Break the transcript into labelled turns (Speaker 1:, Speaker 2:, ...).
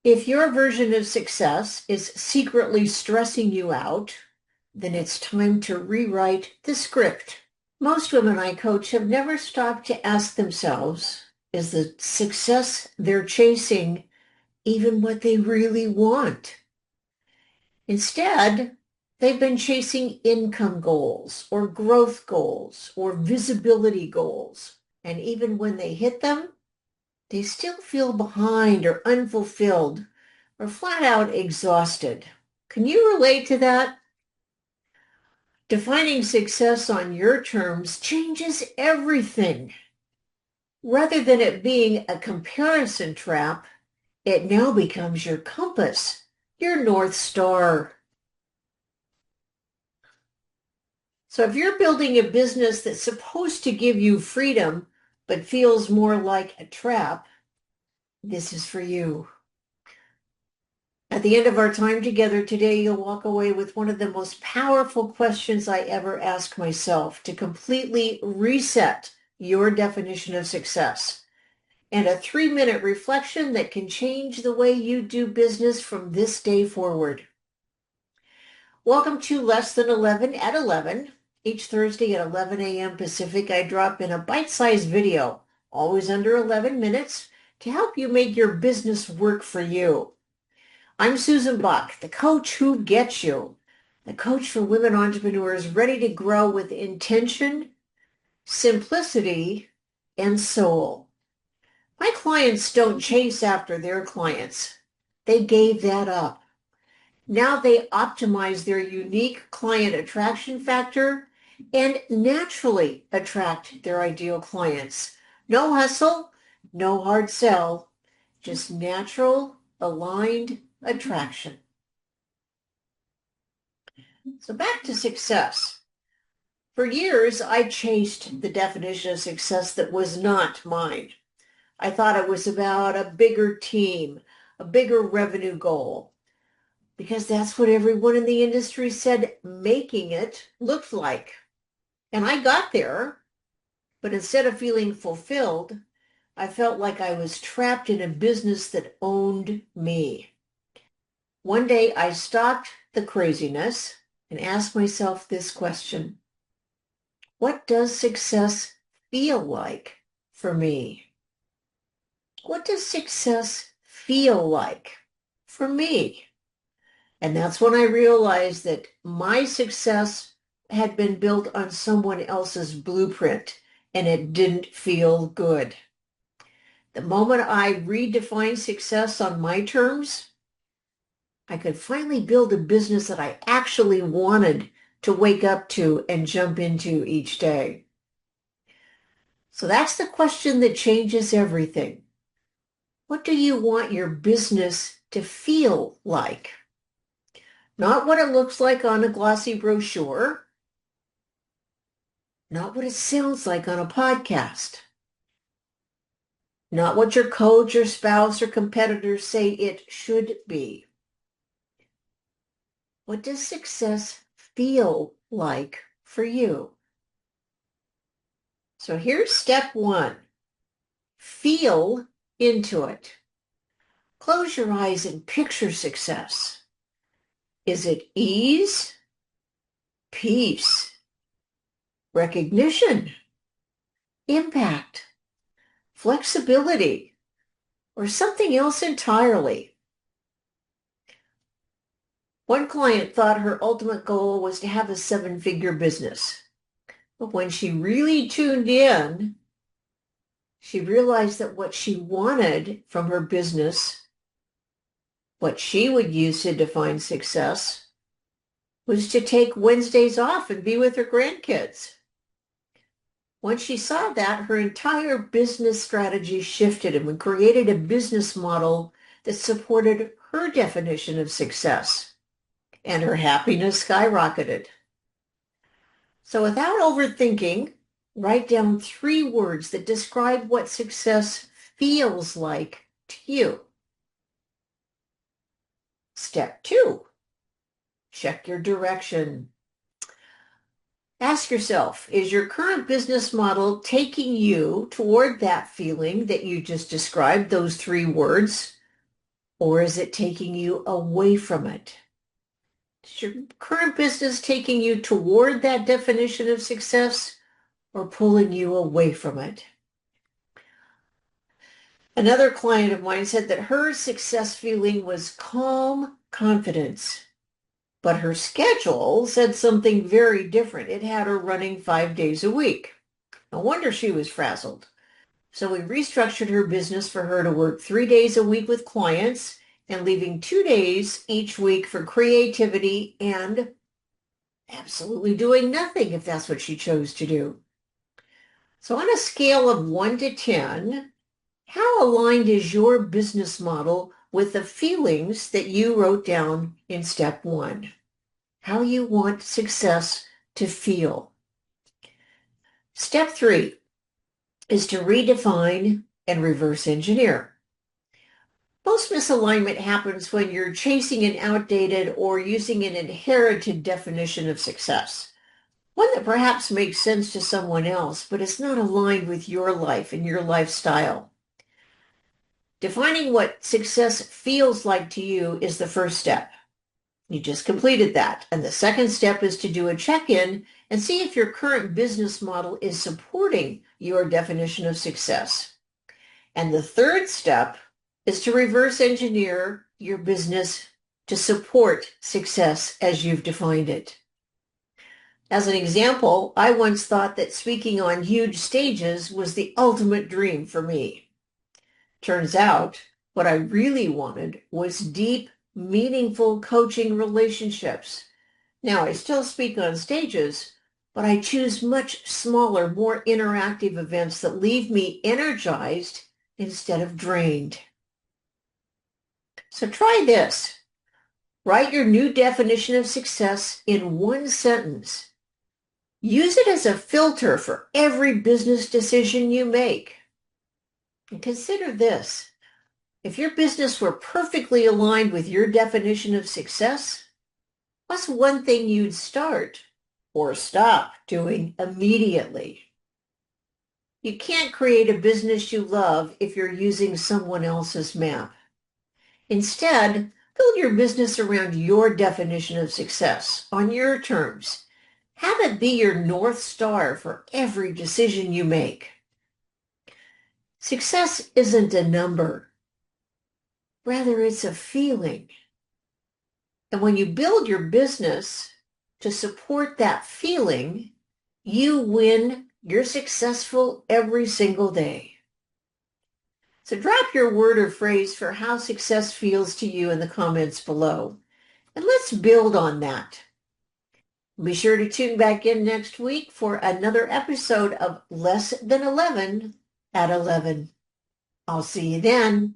Speaker 1: If your version of success is secretly stressing you out, then it's time to rewrite the script. Most women I coach have never stopped to ask themselves, is the success they're chasing even what they really want? Instead, they've been chasing income goals or growth goals or visibility goals. And even when they hit them, they still feel behind or unfulfilled or flat out exhausted. Can you relate to that? Defining success on your terms changes everything. Rather than it being a comparison trap, it now becomes your compass, your North Star. So if you're building a business that's supposed to give you freedom, but feels more like a trap, this is for you. At the end of our time together today, you'll walk away with one of the most powerful questions I ever ask myself to completely reset your definition of success, and a 3-minute reflection that can change the way you do business from this day forward. Welcome to Less Than 11 at 11. Each Thursday at 11 a.m. Pacific, I drop in a bite-sized video, always under 11 minutes, to help you make your business work for you. I'm Susan Buck, the coach who gets you, the coach for women entrepreneurs ready to grow with intention, simplicity, and soul. My clients don't chase after their clients. They gave that up. Now they optimize their unique client attraction factor and naturally attract their ideal clients. No hustle, no hard sell, just natural, aligned attraction. So back to success. For years, I chased the definition of success that was not mine. I thought it was about a bigger team, a bigger revenue goal, because that's what everyone in the industry said making it looked like. And I got there, but instead of feeling fulfilled, I felt like I was trapped in a business that owned me. One day I stopped the craziness and asked myself this question: what does success feel like for me? What does success feel like for me? And that's when I realized that my success had been built on someone else's blueprint, and it didn't feel good. The moment I redefined success on my terms, I could finally build a business that I actually wanted to wake up to and jump into each day. So that's the question that changes everything. What do you want your business to feel like? Not what it looks like on a glossy brochure, not what it sounds like on a podcast, not what your coach or spouse or competitors say it should be. What does success feel like for you? So here's step one. Feel into it. Close your eyes and picture success. Is it ease, peace, recognition, impact, flexibility, or something else entirely? One client thought her ultimate goal was to have a 7-figure business. But when she really tuned in, she realized that what she wanted from her business, what she would use to define success, was to take Wednesdays off and be with her grandkids. Once she saw that, her entire business strategy shifted and we created a business model that supported her definition of success, and her happiness skyrocketed. So without overthinking, write down 3 words that describe what success feels like to you. Step 2, check your direction. Ask yourself, is your current business model taking you toward that feeling that you just described, those 3 words? or is it taking you away from it? Is your current business taking you toward that definition of success or pulling you away from it? Another client of mine said that her success feeling was calm confidence, but her schedule said something very different. It had her running 5 days a week. No wonder she was frazzled. So we restructured her business for her to work 3 days a week with clients and leaving 2 days each week for creativity and absolutely doing nothing if that's what she chose to do. So on a scale of 1 to 10, how aligned is your business model with the feelings that you wrote down in step 1? How you want success to feel. Step 3 is to redefine and reverse engineer. Most misalignment happens when you're chasing an outdated or using an inherited definition of success, one that perhaps makes sense to someone else, but is not aligned with your life and your lifestyle. Defining what success feels like to you is the first step. You just completed that. And the second step is to do a check-in and see if your current business model is supporting your definition of success. And the third step is to reverse engineer your business to support success as you've defined it. As an example, I once thought that speaking on huge stages was the ultimate dream for me. Turns out, what I really wanted was deep, meaningful coaching relationships. Now, I still speak on stages, but I choose much smaller, more interactive events that leave me energized instead of drained. So try this. Write your new definition of success in one sentence. Use it as a filter for every business decision you make. And consider this. If your business were perfectly aligned with your definition of success, what's one thing you'd start or stop doing immediately? You can't create a business you love if you're using someone else's map. Instead, build your business around your definition of success on your terms. Have it be your North Star for every decision you make. Success isn't a number. Rather, it's a feeling. And when you build your business to support that feeling, you win. You're successful every single day. So drop your word or phrase for how success feels to you in the comments below. And let's build on that. Be sure to tune back in next week for another episode of Less Than 11 at 11. I'll see you then.